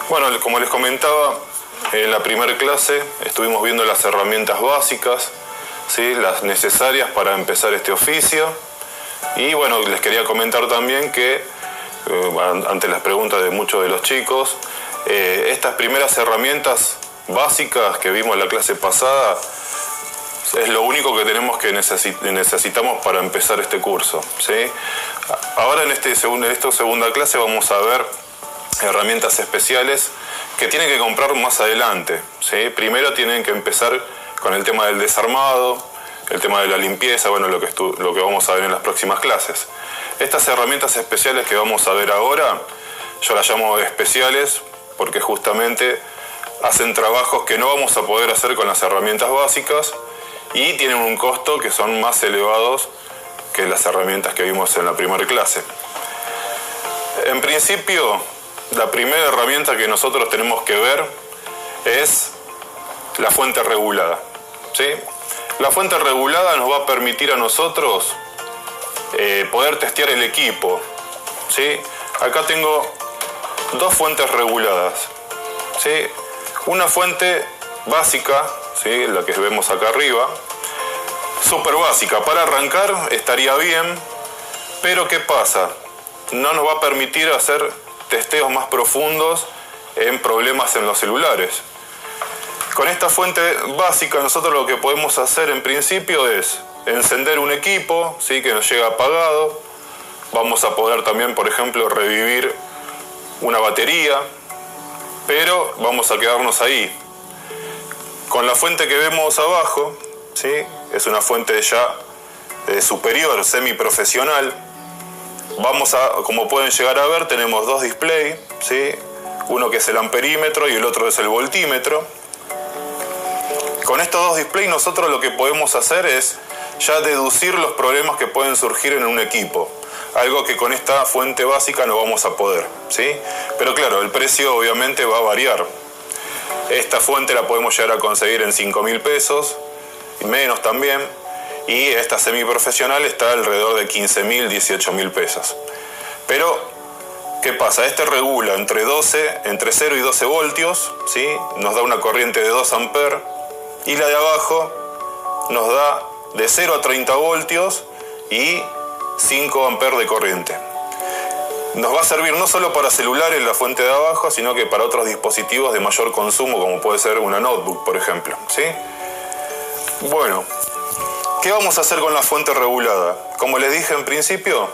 Bueno, como les comentaba, en la primera clase estuvimos viendo las herramientas básicas, ¿sí?, las necesarias para empezar este oficio. Y bueno, les quería comentar también que, ante las preguntas de muchos de los chicos, estas primeras herramientas básicas que vimos en la clase pasada es lo único que necesitamos para empezar este curso, ¿sí? Ahora en esta segunda clase vamos a ver herramientas especiales que tienen que comprar más adelante, ¿sí? Primero tienen que empezar con el tema del desarmado, el tema de la limpieza, bueno, lo que vamos a ver en las próximas clases. Estas herramientas especiales que vamos a ver ahora, yo las llamo especiales porque justamente hacen trabajos que no vamos a poder hacer con las herramientas básicas y tienen un costo que son más elevados que las herramientas que vimos en la primera clase. En principio, la primera herramienta que nosotros tenemos que ver es la fuente regulada, ¿sí? La fuente regulada nos va a permitir a nosotros poder testear el equipo, ¿sí? Acá tengo dos fuentes reguladas, ¿sí? Una fuente básica, ¿sí?, la que vemos acá arriba, súper básica. Para arrancar estaría bien, pero ¿qué pasa? No nos va a permitir hacer testeos más profundos en problemas en los celulares. Con esta fuente básica nosotros lo que podemos hacer en principio es encender un equipo, ¿sí?, que nos llega apagado. Vamos a poder también, por ejemplo, revivir una batería, pero vamos a quedarnos ahí. Con la fuente que vemos abajo, ¿sí?, es una fuente ya superior, semiprofesional. Como pueden llegar a ver, tenemos dos displays, ¿sí?, uno que es el amperímetro y el otro es el voltímetro. Con estos dos displays nosotros lo que podemos hacer es ya deducir los problemas que pueden surgir en un equipo. Algo que con esta fuente básica no vamos a poder, ¿sí? Pero claro, el precio obviamente va a variar. Esta fuente la podemos llegar a conseguir en 5.000 pesos, y menos también. Y esta semiprofesional está alrededor de 15.000, 18.000 pesos. Pero, ¿qué pasa? Este regula entre 0 y 12 voltios, ¿sí? Nos da una corriente de 2 amperes. Y la de abajo nos da de 0 a 30 voltios y 5 amperes de corriente. Nos va a servir no solo para celulares la fuente de abajo, sino que para otros dispositivos de mayor consumo, como puede ser una notebook, por ejemplo, ¿sí? Bueno, ¿qué vamos a hacer con la fuente regulada? Como les dije en principio,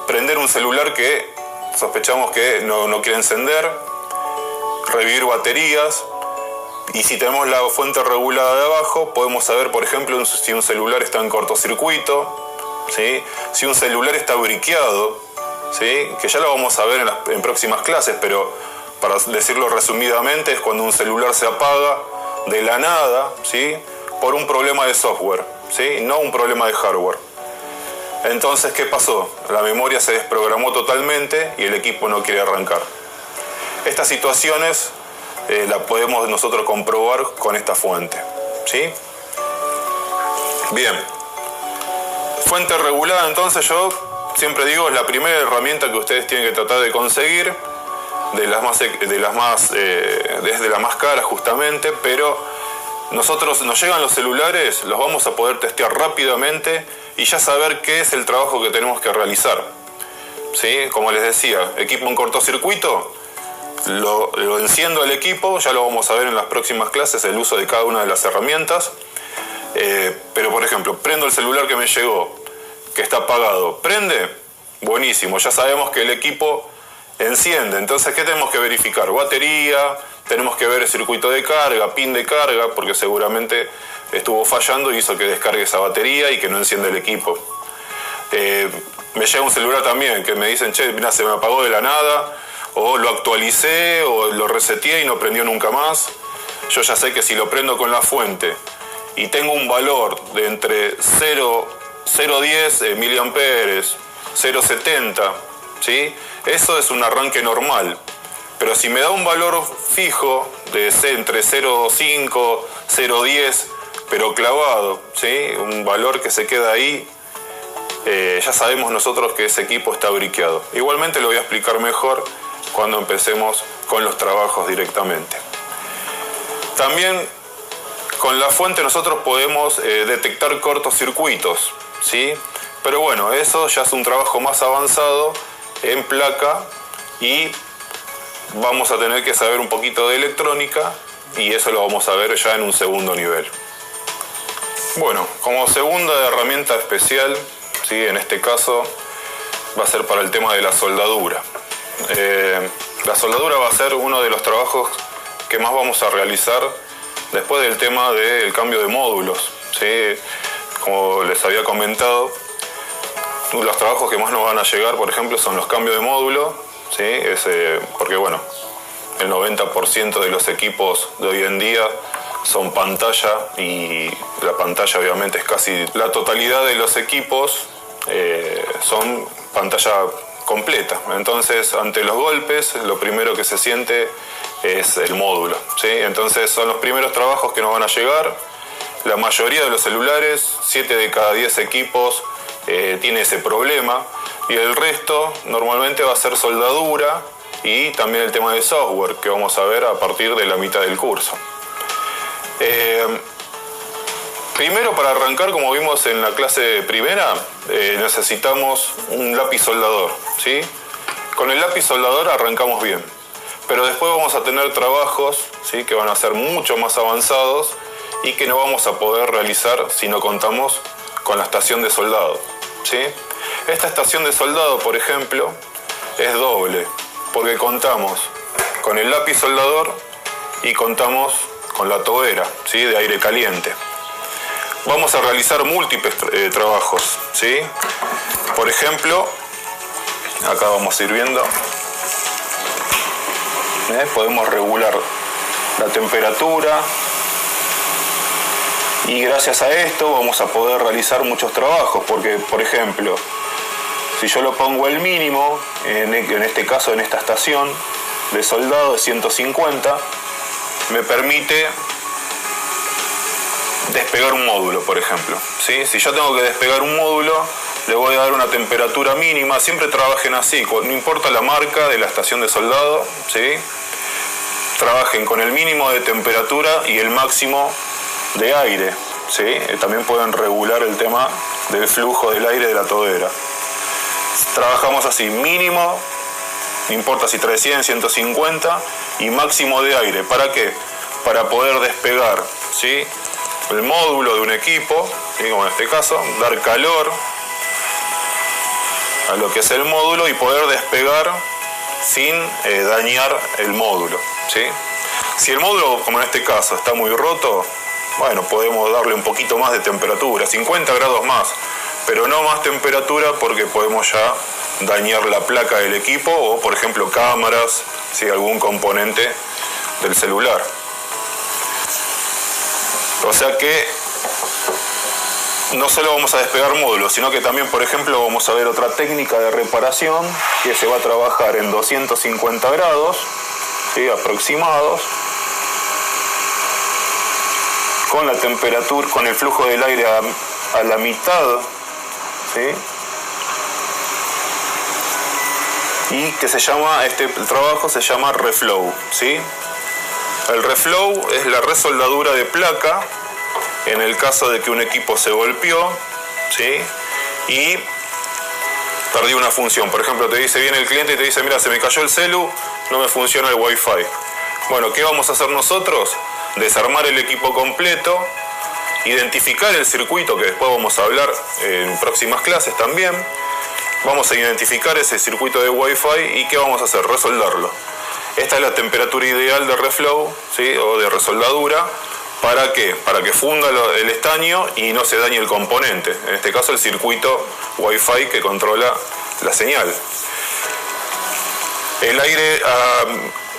prender un celular que sospechamos que no quiere encender, revivir baterías. Y si tenemos la fuente regulada de abajo, podemos saber, por ejemplo, si un celular está en cortocircuito, ¿sí?, si un celular está briqueado, ¿sí?, que ya lo vamos a ver en próximas clases, pero para decirlo resumidamente, es cuando un celular se apaga de la nada, ¿sí?, por un problema de software, ¿sí?, no un problema de hardware. Entonces, ¿qué pasó? La memoria se desprogramó totalmente y el equipo no quiere arrancar. Estas situaciones la podemos nosotros comprobar con esta fuente, ¿sí? Bien. Fuente regulada, entonces, yo siempre digo, es la primera herramienta que ustedes tienen que tratar de conseguir, desde la más cara justamente, pero nos llegan los celulares, los vamos a poder testear rápidamente y ya saber qué es el trabajo que tenemos que realizar, ¿sí? Como les decía, equipo en cortocircuito, lo enciendo el equipo, ya lo vamos a ver en las próximas clases, el uso de cada una de las herramientas. Pero por ejemplo, prendo el celular que me llegó, que está apagado, ¿prende? Buenísimo, ya sabemos que el equipo enciende. Entonces, ¿qué tenemos que verificar? Batería, tenemos que ver el circuito de carga, pin de carga, porque seguramente estuvo fallando y hizo que descargue esa batería y que no encienda el equipo. Me llega un celular también que me dicen, che, mira, se me apagó de la nada, o lo actualicé, o lo reseteé y no prendió nunca más. Yo ya sé que si lo prendo con la fuente y tengo un valor de entre 0,10 miliamperes, 0,70, ¿sí?, eso es un arranque normal. Pero si me da un valor fijo de entre 0,5, 0,10, pero clavado, ¿sí?, un valor que se queda ahí, ya sabemos nosotros que ese equipo está briqueado. Igualmente lo voy a explicar mejor cuando empecemos con los trabajos directamente. También con la fuente nosotros podemos detectar cortocircuitos, ¿sí? Pero bueno, eso ya es un trabajo más avanzado en placa y vamos a tener que saber un poquito de electrónica y eso lo vamos a ver ya en un segundo nivel. Bueno, como segunda herramienta especial, ¿sí? En este caso va a ser para el tema de la soldadura. La soldadura va a ser uno de los trabajos que más vamos a realizar después del tema del cambio de módulos, ¿sí? Como les había comentado, los trabajos que más nos van a llegar, por ejemplo, son los cambios de módulo, ¿sí? Porque bueno, el 90% de los equipos de hoy en día son pantalla y la pantalla obviamente es casi la totalidad de los equipos son pantalla completa. Entonces, ante los golpes, lo primero que se siente es el módulo, ¿sí? Entonces, son los primeros trabajos que nos van a llegar. La mayoría de los celulares, 7 de cada 10 equipos, tiene ese problema. Y el resto, normalmente, va a ser soldadura y también el tema de software, que vamos a ver a partir de la mitad del curso. Primero, para arrancar, como vimos en la clase primera, necesitamos un lápiz soldador, ¿sí? Con el lápiz soldador arrancamos bien, pero después vamos a tener trabajos, ¿sí? Que van a ser mucho más avanzados y que no vamos a poder realizar si no contamos con la estación de soldado, ¿sí? Esta estación de soldado, por ejemplo, es doble, porque contamos con el lápiz soldador y contamos con la tobera, ¿sí? De aire caliente. Vamos a realizar múltiples trabajos, ¿sí? Por ejemplo, acá vamos a ir viendo, podemos regular la temperatura y gracias a esto vamos a poder realizar muchos trabajos, porque, por ejemplo, si yo lo pongo el mínimo, en este caso en esta estación de soldado de 150, me permite despegar un módulo, por ejemplo, ¿sí? Si yo tengo que despegar un módulo, le voy a dar una temperatura mínima. Siempre trabajen así, no importa la marca de la estación de soldado, ¿sí? Trabajen con el mínimo de temperatura y el máximo de aire, ¿sí? También pueden regular el tema del flujo del aire de la tobera. Trabajamos así, mínimo, no importa si trae 100, 150, y máximo de aire. ¿Para qué? Para poder despegar, ¿sí? El módulo de un equipo, ¿sí? Como en este caso, dar calor a lo que es el módulo y poder despegar sin dañar el módulo, ¿sí? Si el módulo, como en este caso, está muy roto, bueno, podemos darle un poquito más de temperatura, 50 grados más, pero no más temperatura porque podemos ya dañar la placa del equipo o, por ejemplo, cámaras, ¿sí? Algún componente del celular. O sea que no solo vamos a despegar módulos, sino que también, por ejemplo, vamos a ver otra técnica de reparación que se va a trabajar en 250 grados, ¿sí? Aproximados, con la temperatura, con el flujo del aire a la mitad, ¿sí? Y que se llama, el trabajo se llama reflow, ¿sí? El reflow es la resoldadura de placa en el caso de que un equipo se golpeó, ¿sí? Y perdió una función. Por ejemplo, viene el cliente y te dice, mira, se me cayó el celu, no me funciona el Wi-Fi. Bueno, ¿qué vamos a hacer nosotros? Desarmar el equipo completo, identificar el circuito, que después vamos a hablar en próximas clases también. Vamos a identificar ese circuito de Wi-Fi y ¿qué vamos a hacer? Resoldarlo. Esta es la temperatura ideal de reflow, ¿sí? O de resoldadura. ¿Para qué? Para que funda el estaño y no se dañe el componente. En este caso el circuito Wi-Fi que controla la señal. El aire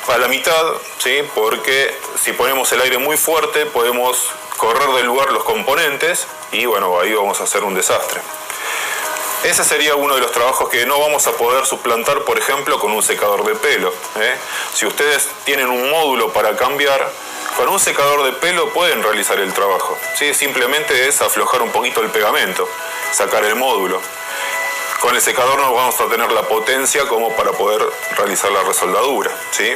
a la mitad, ¿sí? Porque si ponemos el aire muy fuerte podemos correr del lugar los componentes y bueno, ahí vamos a hacer un desastre. Ese sería uno de los trabajos que no vamos a poder suplantar, por ejemplo, con un secador de pelo, ¿eh? Si ustedes tienen un módulo para cambiar, con un secador de pelo pueden realizar el trabajo, ¿sí? Simplemente es aflojar un poquito el pegamento, sacar el módulo. Con el secador no vamos a tener la potencia como para poder realizar la resoldadura, ¿sí?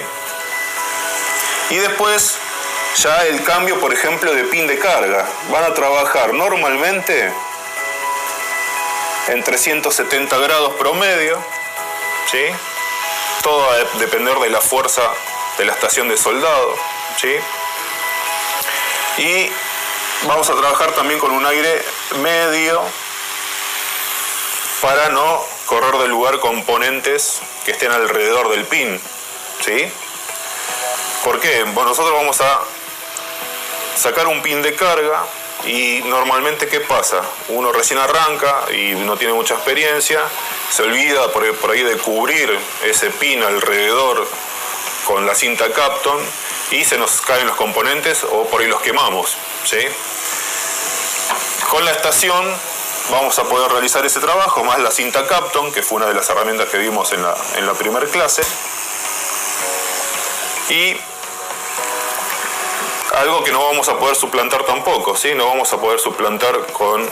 Y después ya el cambio, por ejemplo, de pin de carga. Van a trabajar normalmente en 370 grados promedio, ¿sí? Todo va a depender de la fuerza de la estación de soldado, ¿sí? Y vamos a trabajar también con un aire medio para no correr del lugar componentes que estén alrededor del pin, ¿sí? ¿Por qué? Bueno, nosotros vamos a sacar un pin de carga y normalmente ¿qué pasa? Uno recién arranca y no tiene mucha experiencia, se olvida por ahí de cubrir ese pin alrededor con la cinta Kapton y se nos caen los componentes o por ahí los quemamos, ¿sí? Con la estación vamos a poder realizar ese trabajo, más la cinta Kapton, que fue una de las herramientas que vimos en la primera clase. Y algo que no vamos a poder suplantar tampoco, ¿sí? No vamos a poder suplantar con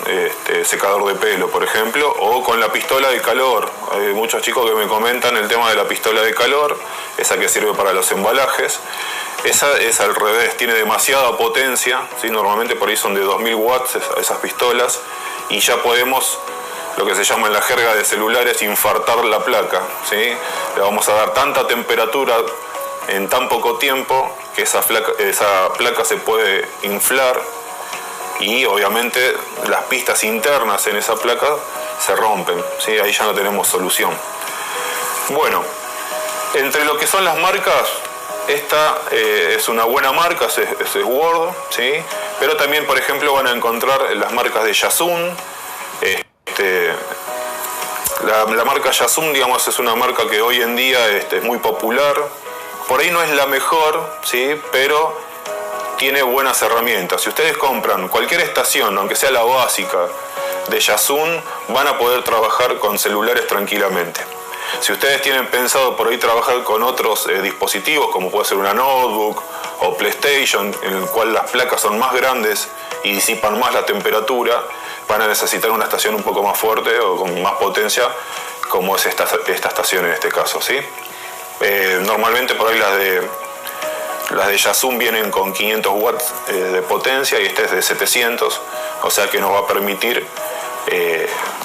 secador de pelo, por ejemplo, o con la pistola de calor. Hay muchos chicos que me comentan el tema de la pistola de calor, esa que sirve para los embalajes. Esa es al revés, tiene demasiada potencia, ¿sí? Normalmente por ahí son de 2000 watts esas pistolas, y ya podemos, lo que se llama en la jerga de celulares, infartar la placa, ¿sí? Le vamos a dar tanta temperatura en tan poco tiempo que esa placa se puede inflar y obviamente las pistas internas en esa placa se rompen, ¿sí? Ahí ya no tenemos solución. Bueno, entre lo que son las marcas, esta es una buena marca, es Word, ¿sí? Pero también, por ejemplo, van a encontrar las marcas de Yasun. La marca Yasun, digamos, es una marca que hoy en día es muy popular. Por ahí no es la mejor, ¿sí? Pero tiene buenas herramientas. Si ustedes compran cualquier estación, aunque sea la básica, de Yasun, van a poder trabajar con celulares tranquilamente. Si ustedes tienen pensado por ahí trabajar con otros dispositivos, como puede ser una notebook o PlayStation, en el cual las placas son más grandes y disipan más la temperatura, van a necesitar una estación un poco más fuerte o con más potencia, como es esta estación en este caso, ¿sí? Normalmente por ahí las de Yasun vienen con 500 watts de potencia y este es de 700, o sea que nos va a permitir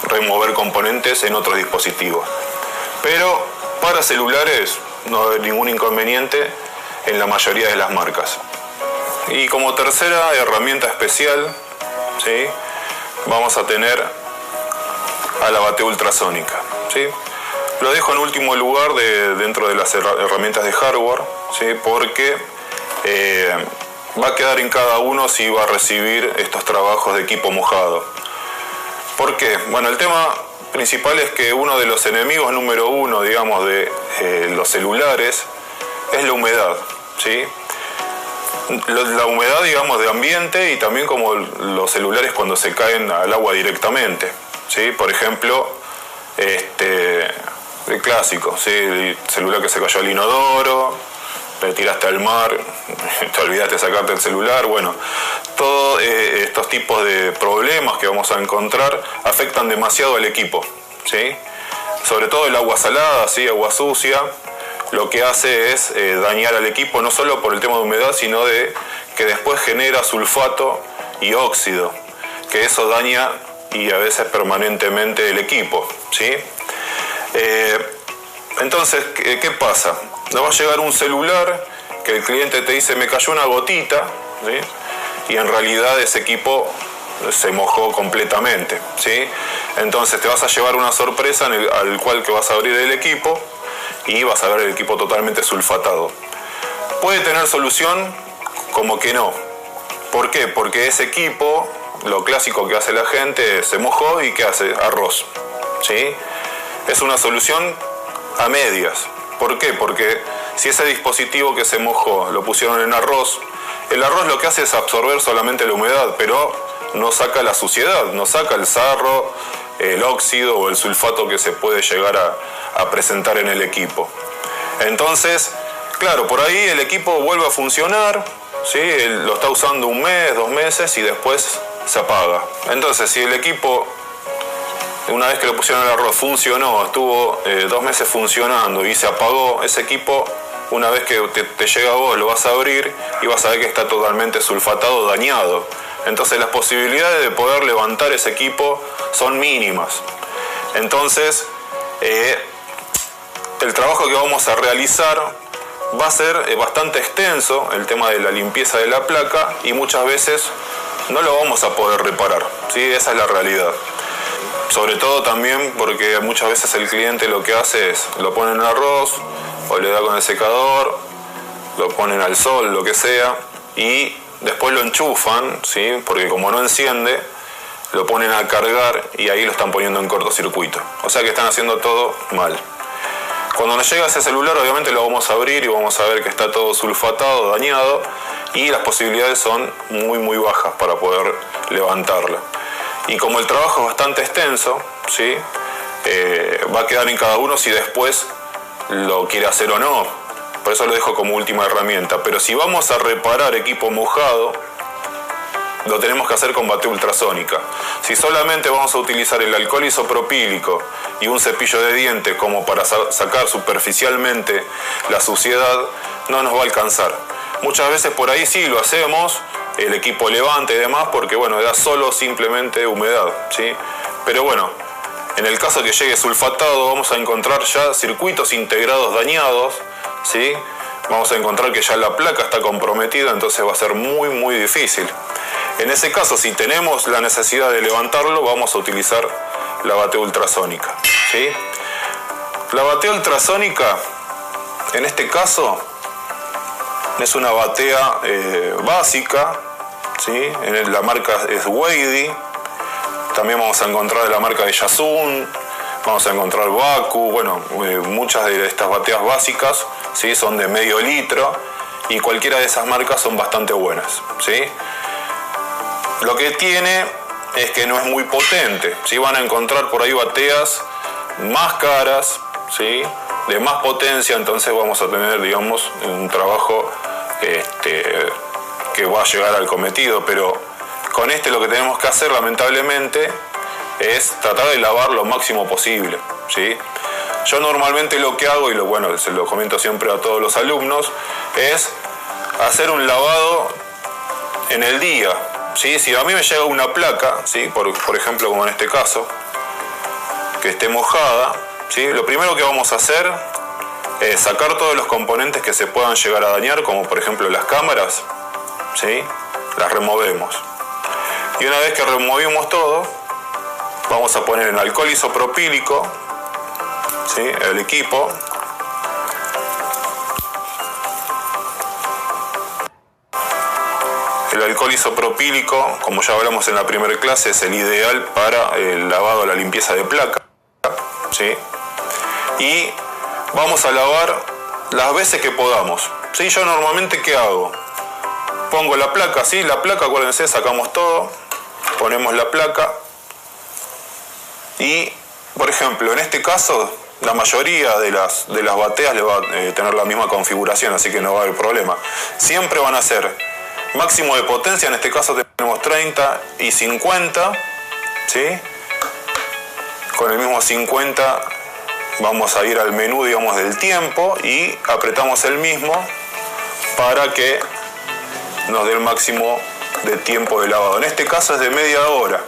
remover componentes en otros dispositivos. Pero para celulares no va a haber ningún inconveniente en la mayoría de las marcas. Y como tercera herramienta especial, ¿sí? Vamos a tener a la batea ultrasónica, ¿sí? Lo dejo en último lugar dentro de las herramientas de hardware, ¿sí? Porque va a quedar en cada uno si va a recibir estos trabajos de equipo mojado. ¿Por qué? Bueno, el tema principal es que uno de los enemigos número uno, digamos, de los celulares es la humedad, ¿sí? La humedad, digamos, de ambiente y también como los celulares cuando se caen al agua directamente, ¿sí? Por ejemplo, el clásico, ¿sí? El celular que se cayó al inodoro, te tiraste al mar, te olvidaste de sacarte el celular. Bueno, todos estos tipos de problemas que vamos a encontrar afectan demasiado al equipo, ¿sí? Sobre todo el agua salada, ¿sí? Agua sucia, lo que hace es dañar al equipo no solo por el tema de humedad, sino de que después genera sulfato y óxido, que eso daña y a veces permanentemente el equipo, ¿sí? Entonces, ¿qué pasa? Nos va a llegar un celular que el cliente te dice me cayó una gotita, ¿sí? Y en realidad ese equipo se mojó completamente, ¿sí? Entonces te vas a llevar una sorpresa al cual que vas a abrir el equipo y vas a ver el equipo totalmente sulfatado. Puede tener solución como que no. ¿Por qué? Porque ese equipo, lo clásico que hace la gente, se mojó y ¿qué hace? Arroz, ¿sí? Es una solución a medias. ¿Por qué? Porque si ese dispositivo que se mojó lo pusieron en arroz, el arroz lo que hace es absorber solamente la humedad, pero no saca la suciedad, no saca el sarro, el óxido o el sulfato que se puede llegar a presentar en el equipo. Entonces, claro, por ahí el equipo vuelve a funcionar, ¿sí? Lo está usando un mes, 2 meses y después se apaga. Entonces, si el equipo, una vez que lo pusieron al arroz, funcionó, estuvo 2 meses funcionando y se apagó, ese equipo una vez que te llega a vos lo vas a abrir y vas a ver que está totalmente sulfatado, dañado. Entonces las posibilidades de poder levantar ese equipo son mínimas. Entonces el trabajo que vamos a realizar va a ser bastante extenso, el tema de la limpieza de la placa, y muchas veces no lo vamos a poder reparar, ¿sí? Esa es la realidad. Sobre todo también porque muchas veces el cliente lo que hace es, lo pone en arroz, o le da con el secador, lo ponen al sol, lo que sea, y después lo enchufan, ¿sí? Porque como no enciende, lo ponen a cargar y ahí lo están poniendo en cortocircuito. O sea que están haciendo todo mal. Cuando nos llega ese celular, obviamente lo vamos a abrir y vamos a ver que está todo sulfatado, dañado, y las posibilidades son muy bajas para poder levantarla. Y como el trabajo es bastante extenso, ¿sí? Va a quedar en cada uno si después lo quiere hacer o no. Por eso lo dejo como última herramienta. Pero si vamos a reparar equipo mojado, lo tenemos que hacer con batea ultrasónica. Si solamente vamos a utilizar el alcohol isopropílico y un cepillo de dientes como para sacar superficialmente la suciedad, no nos va a alcanzar. Muchas veces por ahí sí lo hacemos, el equipo levanta y demás, porque bueno, da solo simplemente humedad, ¿sí? Pero bueno, en el caso que llegue sulfatado vamos a encontrar ya circuitos integrados dañados, ¿sí? Vamos a encontrar que ya la placa está comprometida, entonces va a ser muy difícil. En ese caso, si tenemos la necesidad de levantarlo, vamos a utilizar la batea ultrasónica, ¿sí? La batea ultrasónica, en este caso, es una batea básica, ¿sí? La marca es Weidy. También vamos a encontrar la marca de Yasun, vamos a encontrar Baku. Bueno, muchas de estas bateas básicas, ¿sí? Son de medio litro y cualquiera de esas marcas son bastante buenas, ¿sí? Lo que tiene es que no es muy potente, ¿sí? Van a encontrar por ahí bateas más caras, ¿sí? De más potencia, entonces vamos a tener, digamos, un trabajo que va a llegar al cometido, pero con lo que tenemos que hacer, lamentablemente, es tratar de lavar lo máximo posible, ¿sí? Yo normalmente lo que hago, y se lo comento siempre a todos los alumnos, es hacer un lavado en el día, ¿sí? Si a mí me llega una placa, ¿sí? Por ejemplo, como en este caso, que esté mojada, ¿sí? Lo primero que vamos a hacer es sacar todos los componentes que se puedan llegar a dañar, como por ejemplo las cámaras, ¿sí? Las removemos. Y una vez que removimos todo, vamos a poner en alcohol isopropílico, ¿sí? El equipo. El alcohol isopropílico, como ya hablamos en la primera clase, es el ideal para el lavado, la limpieza de placa, ¿sí? Y vamos a lavar las veces que podamos, ¿sí? Yo normalmente, ¿qué hago? Pongo la placa, ¿sí? La placa, acuérdense, sacamos todo, ponemos la placa y, por ejemplo, en este caso, la mayoría de las bateas le va a tener la misma configuración, así que no va a haber problema. Siempre van a ser máximo de potencia, en este caso tenemos 30 y 50, ¿sí? Con el mismo 50 vamos a ir al menú, digamos, del tiempo y apretamos el mismo para que nos dé el máximo de tiempo de lavado. En este caso es de media hora,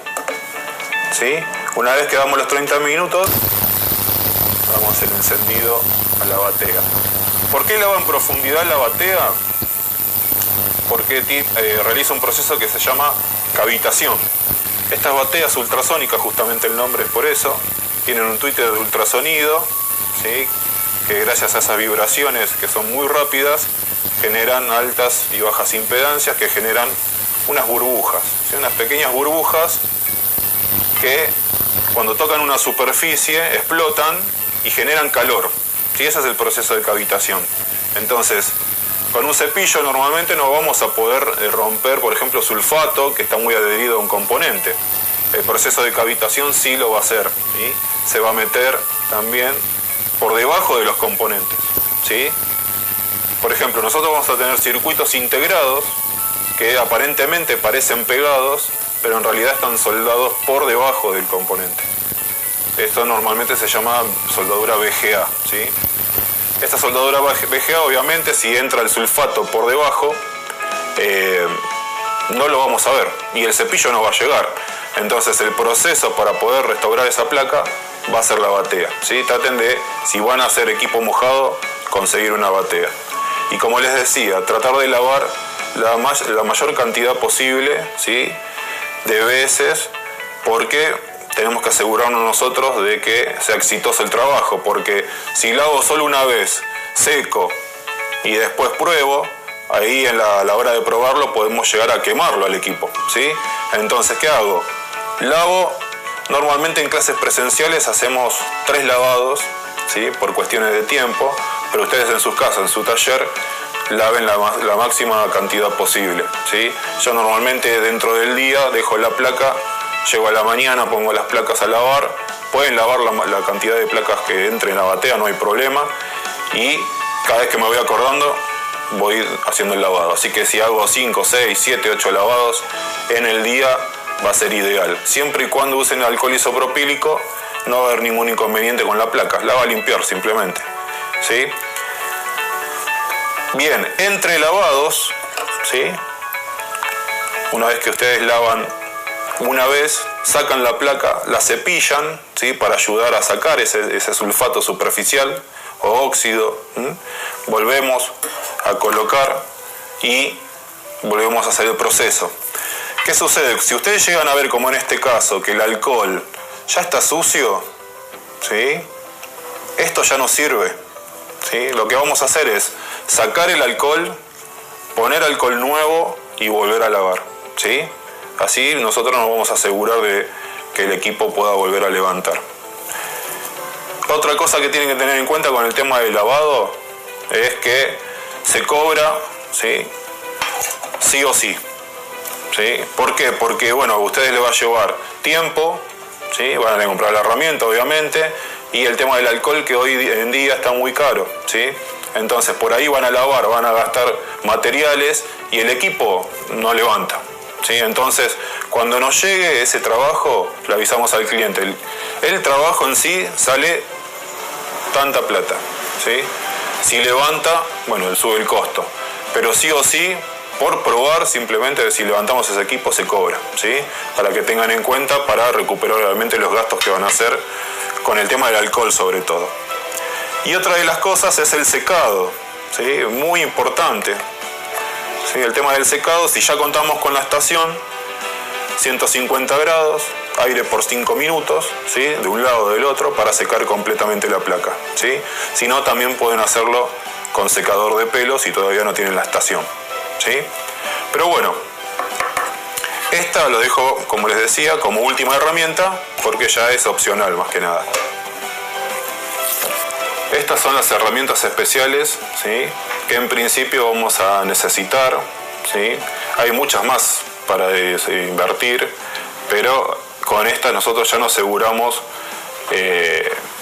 ¿sí? Una vez que damos los 30 minutos, damos el encendido a la batea. ¿Por qué lava en profundidad la batea? Porque realiza un proceso que se llama cavitación. Estas bateas ultrasónicas, justamente el nombre es por eso, tienen un Twitter de ultrasonido, ¿sí? Que gracias a esas vibraciones que son muy rápidas, generan altas y bajas impedancias que generan unas burbujas, ¿sí? Unas pequeñas burbujas que cuando tocan una superficie explotan y generan calor, ¿sí? Ese es el proceso de cavitación. Entonces, con un cepillo normalmente no vamos a poder romper, por ejemplo, sulfato, que está muy adherido a un componente. El proceso de cavitación sí lo va a hacer, ¿sí? Se va a meter también por debajo de los componentes, ¿sí? Por ejemplo, nosotros vamos a tener circuitos integrados que aparentemente parecen pegados, pero en realidad están soldados por debajo del componente. Esto normalmente se llama soldadura VGA, ¿sí? Esta soldadura VGA, obviamente, si entra el sulfato por debajo, no lo vamos a ver y el cepillo no va a llegar. Entonces el proceso para poder restaurar esa placa va a ser la batea, ¿sí? Traten de, si van a hacer equipo mojado, conseguir una batea. Y como les decía, tratar de lavar la mayor cantidad posible, ¿sí?, de veces, porque tenemos que asegurarnos nosotros de que sea exitoso el trabajo, porque si lavo solo una vez, seco, y después pruebo, ahí en la hora de probarlo podemos llegar a quemarlo al equipo, ¿sí? Entonces, ¿qué hago? Lavo, normalmente en clases presenciales hacemos 3 lavados, ¿sí?, por cuestiones de tiempo, pero ustedes en sus casas, en su taller, laven la máxima cantidad posible, ¿sí? Yo normalmente dentro del día dejo la placa, llego a la mañana, pongo las placas a lavar, pueden lavar la cantidad de placas que entre en la batea, no hay problema, y cada vez que me voy acordando voy haciendo el lavado. Así que si hago 5, 6, 7, 8 lavados en el día va a ser ideal. Siempre y cuando usen alcohol isopropílico no va a haber ningún inconveniente con la placa, la va a limpiar simplemente, ¿sí? Bien, entre lavados, ¿sí?, una vez que ustedes lavan una vez, sacan la placa, la cepillan, ¿sí?, para ayudar a sacar ese sulfato superficial o óxido. Volvemos a colocar y volvemos a hacer el proceso. ¿Qué sucede? Si ustedes llegan a ver, como en este caso, que el alcohol ya está sucio, ¿sí?, esto ya no sirve, ¿sí? Lo que vamos a hacer es sacar el alcohol, poner alcohol nuevo y volver a lavar, ¿sí? Así nosotros nos vamos a asegurar de que el equipo pueda volver a levantar. Otra cosa que tienen que tener en cuenta con el tema del lavado es que se cobra, ¿sí?, sí o sí, ¿sí? ¿Por qué? Porque, bueno, a ustedes les va a llevar tiempo, ¿sí?, van a tener que comprar la herramienta, obviamente, y el tema del alcohol, que hoy en día está muy caro, ¿sí? Entonces por ahí van a lavar, van a gastar materiales y el equipo no levanta, ¿sí? Entonces cuando nos llegue ese trabajo le avisamos al cliente, el trabajo en sí sale tanta plata, ¿sí? Si levanta, bueno, sube el costo, pero sí o sí, por probar, simplemente si levantamos ese equipo se cobra, ¿sí? Para que tengan en cuenta, para recuperar realmente los gastos que van a hacer con el tema del alcohol sobre todo. Y otra de las cosas es el secado, ¿sí? Muy importante, ¿sí? El tema del secado, si ya contamos con la estación, 150 grados, aire por 5 minutos, ¿sí?, de un lado o del otro, para secar completamente la placa, ¿sí? Si no, también pueden hacerlo con secador de pelo si todavía no tienen la estación, ¿sí? Pero bueno, esta lo dejo, como les decía, como última herramienta, porque ya es opcional más que nada. Estas son las herramientas especiales, ¿sí?, que en principio vamos a necesitar, ¿sí? Hay muchas más para invertir, pero con esta nosotros ya nos aseguramos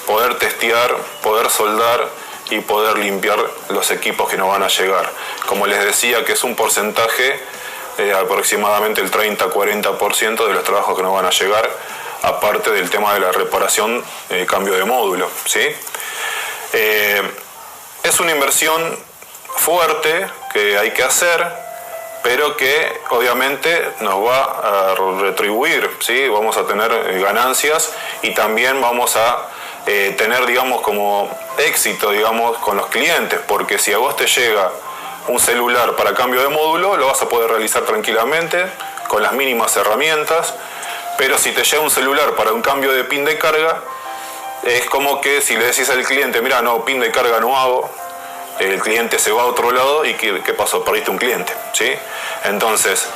poder testear, poder soldar y poder limpiar los equipos que nos van a llegar. Como les decía, que es un porcentaje, aproximadamente el 30-40% de los trabajos que nos van a llegar, aparte del tema de la reparación, cambio de módulo, ¿sí? Es una inversión fuerte que hay que hacer, pero que obviamente nos va a retribuir, ¿sí? Vamos a tener ganancias y también vamos a tener, digamos, como éxito, digamos, con los clientes, porque si a vos te llega un celular para cambio de módulo, lo vas a poder realizar tranquilamente, con las mínimas herramientas, pero si te llega un celular para un cambio de pin de carga, es como que si le decís al cliente, mira, no, pin de carga no hago, el cliente se va a otro lado y ¿qué pasó? Perdiste un cliente, ¿sí? Entonces,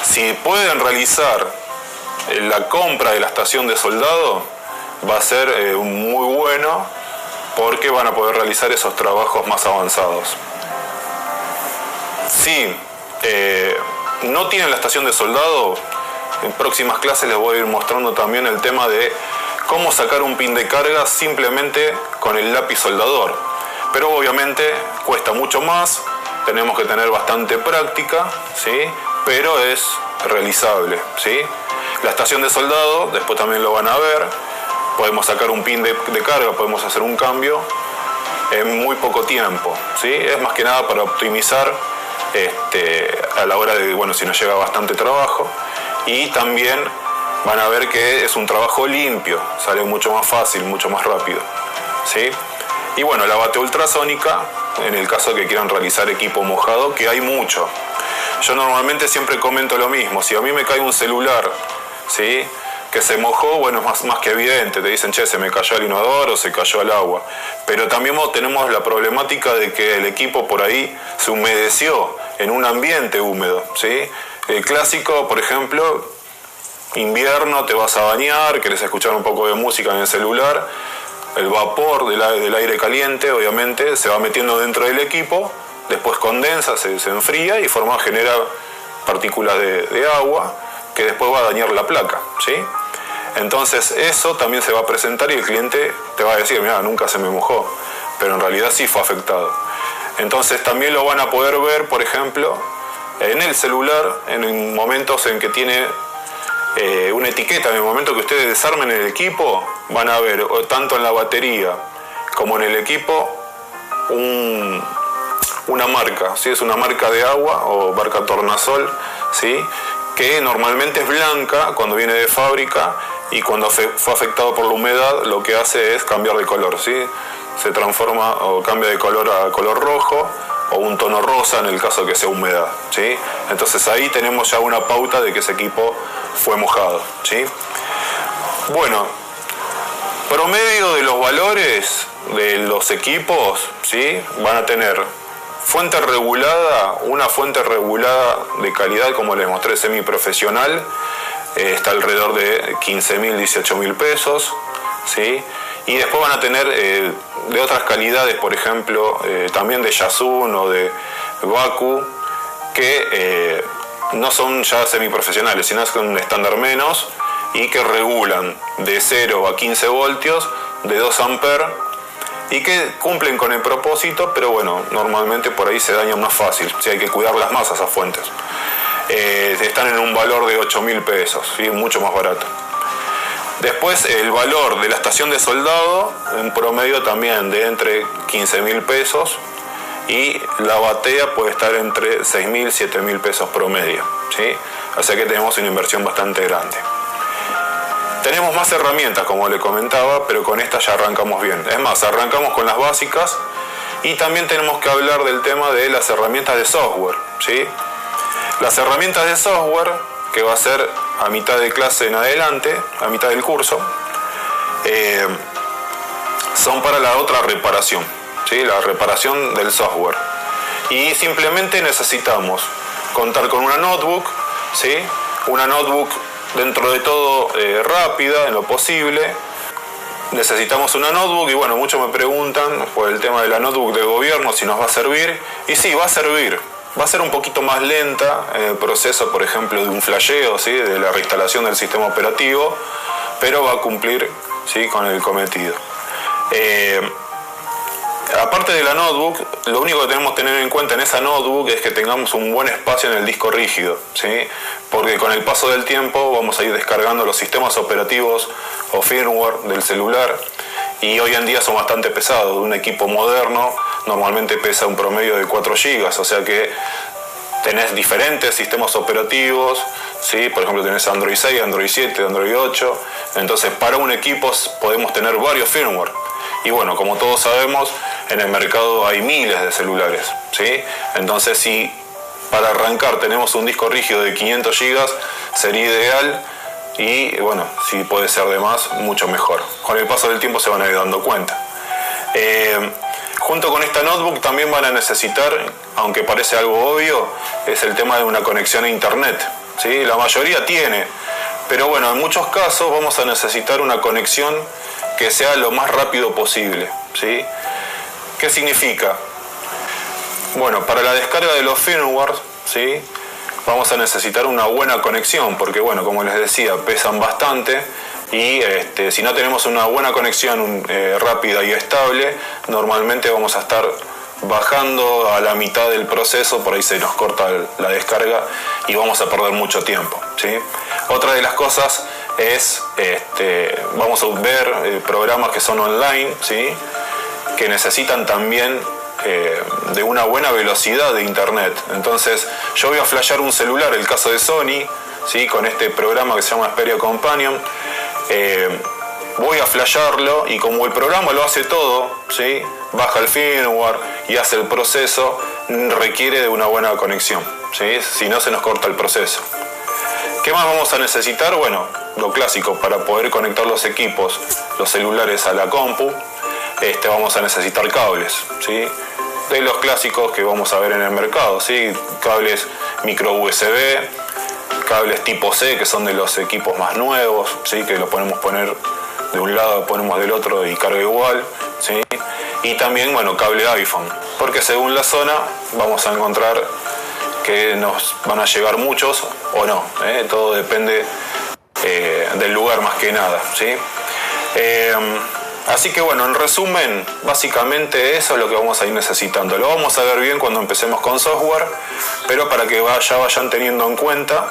si pueden realizar la compra de la estación de soldado, va a ser muy bueno, porque van a poder realizar esos trabajos más avanzados. Si no tienen la estación de soldado, en próximas clases les voy a ir mostrando también el tema de cómo sacar un pin de carga simplemente con el lápiz soldador. Pero obviamente cuesta mucho más, tenemos que tener bastante práctica, ¿sí? Pero es realizable, ¿sí? La estación de soldado, después también lo van a ver, podemos sacar un pin de carga, podemos hacer un cambio en muy poco tiempo, ¿sí? Es más que nada para optimizar a la hora de, bueno, si nos llega bastante trabajo, y también van a ver que es un trabajo limpio, sale mucho más fácil, mucho más rápido, ¿sí? Y bueno, la bate ultrasónica, en el caso de que quieran realizar equipo mojado, que hay mucho. Yo normalmente siempre comento lo mismo, si a mí me cae un celular, ¿sí?, que se mojó, bueno, es más que evidente, te dicen, che, se me cayó al inodoro, se cayó al agua. Pero también tenemos la problemática de que el equipo por ahí se humedeció en un ambiente húmedo, ¿sí? El clásico, por ejemplo, invierno, te vas a bañar, querés escuchar un poco de música en el celular, el vapor del aire caliente, obviamente, se va metiendo dentro del equipo, después condensa, se enfría y genera partículas de agua que después va a dañar la placa, ¿sí? Entonces eso también se va a presentar y el cliente te va a decir, mira, nunca se me mojó, pero en realidad sí fue afectado. Entonces también lo van a poder ver, por ejemplo, en el celular, en momentos en que tiene una etiqueta, en el momento que ustedes desarmen el equipo, van a ver tanto en la batería como en el equipo una marca, ¿sí? Es una marca de agua o marca Tornasol, ¿sí?, que normalmente es blanca cuando viene de fábrica, y cuando fue afectado por la humedad lo que hace es cambiar de color, ¿sí? Se transforma o cambia de color a color rojo o un tono rosa en el caso que sea humedad, ¿sí? Entonces ahí tenemos ya una pauta de que ese equipo fue mojado, ¿sí? Bueno, promedio de los valores de los equipos, ¿sí?, van a tener fuente regulada, una fuente regulada de calidad, como les mostré, semiprofesional, está alrededor de 15.000, 18.000 pesos, ¿sí? Y después van a tener de otras calidades, por ejemplo, también de Yasun o de Baku, que no son ya semiprofesionales, sino que son un estándar menos y que regulan de 0 a 15 voltios, de 2 amperes, y que cumplen con el propósito, pero bueno, normalmente por ahí se dañan más fácil, si hay que cuidarlas más a esas fuentes. Están en un valor de 8.000 pesos, ¿sí?, mucho más barato. Después el valor de la estación de soldado, en promedio también de entre 15.000 pesos, y la batea puede estar entre 6.000 y 7.000 pesos promedio, ¿sí? O sea que tenemos una inversión bastante grande. Tenemos más herramientas, como le comentaba, pero con estas ya arrancamos bien. Es más, arrancamos con las básicas y también tenemos que hablar del tema de las herramientas de software, ¿sí? Las herramientas de software, que va a ser a mitad de clase en adelante, a mitad del curso, son para la otra reparación, ¿sí?, la reparación del software. Y simplemente necesitamos contar con una notebook, ¿sí?, una notebook dentro de todo rápida en lo posible. Necesitamos una notebook y bueno, muchos me preguntan por el tema de la notebook de gobierno si nos va a servir, y sí, va a servir. Va a ser un poquito más lenta en el proceso, por ejemplo, de un flasheo, ¿sí?, de la reinstalación del sistema operativo, pero va a cumplir, ¿sí?, con el cometido. Aparte de la notebook, lo único que tenemos que tener en cuenta en esa notebook es que tengamos un buen espacio en el disco rígido, ¿sí?, porque con el paso del tiempo vamos a ir descargando los sistemas operativos o firmware del celular, y hoy en día son bastante pesados. Un equipo moderno normalmente pesa un promedio de 4 GB, o sea que tenés diferentes sistemas operativos, ¿sí? Por ejemplo, tenés Android 6, Android 7, Android 8, entonces para un equipo podemos tener varios firmware. Y bueno, como todos sabemos, en el mercado hay miles de celulares, ¿sí? Entonces, si para arrancar tenemos un disco rígido de 500 GB, sería ideal, y bueno, si puede ser de más, mucho mejor. Con el paso del tiempo se van a ir dando cuenta. Junto con esta notebook también van a necesitar, aunque parece algo obvio, es el tema de una conexión a internet, ¿sí? La mayoría tiene, pero bueno, en muchos casos vamos a necesitar una conexión que sea lo más rápido posible, ¿sí? ¿Qué significa? Bueno, para la descarga de los firmware, ¿sí?, vamos a necesitar una buena conexión, porque bueno, como les decía, pesan bastante, y si no tenemos una buena conexión rápida y estable, normalmente vamos a estar bajando a la mitad del proceso, por ahí se nos corta la descarga y vamos a perder mucho tiempo, ¿sí? Otra de las cosas es, vamos a ver programas que son online, ¿sí?, que necesitan también de una buena velocidad de internet. Entonces yo voy a flashear un celular, el caso de Sony, ¿sí? Con este programa que se llama Xperia Companion, voy a flashearlo, y como el programa lo hace todo, ¿sí? Baja el firmware y hace el proceso, requiere de una buena conexión, ¿sí? Si no, se nos corta el proceso. ¿Qué más vamos a necesitar? Bueno, lo clásico, para poder conectar los equipos, los celulares a la compu, vamos a necesitar cables, ¿sí? De los clásicos que vamos a ver en el mercado, ¿sí? Cables micro USB, cables tipo C, que son de los equipos más nuevos, ¿sí? Que lo podemos poner de un lado, ponemos del otro y carga igual, ¿sí? Y también, bueno, cable iPhone, porque según la zona vamos a encontrar que nos van a llegar muchos o no, todo depende del lugar más que nada, ¿sí? Así que bueno, en resumen, básicamente eso es lo que vamos a ir necesitando. Lo vamos a ver bien cuando empecemos con software, pero para que ya vayan teniendo en cuenta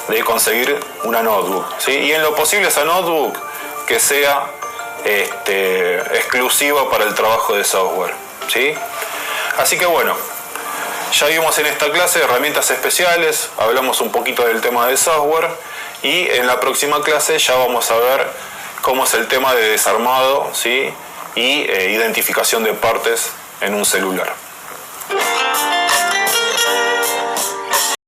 de conseguir una notebook, ¿sí? Y en lo posible esa notebook que sea exclusiva para el trabajo de software, ¿sí? Así que bueno, ya vimos en esta clase herramientas especiales, hablamos un poquito del tema de software, y en la próxima clase ya vamos a ver cómo es el tema de desarmado, ¿sí? Y identificación de partes en un celular.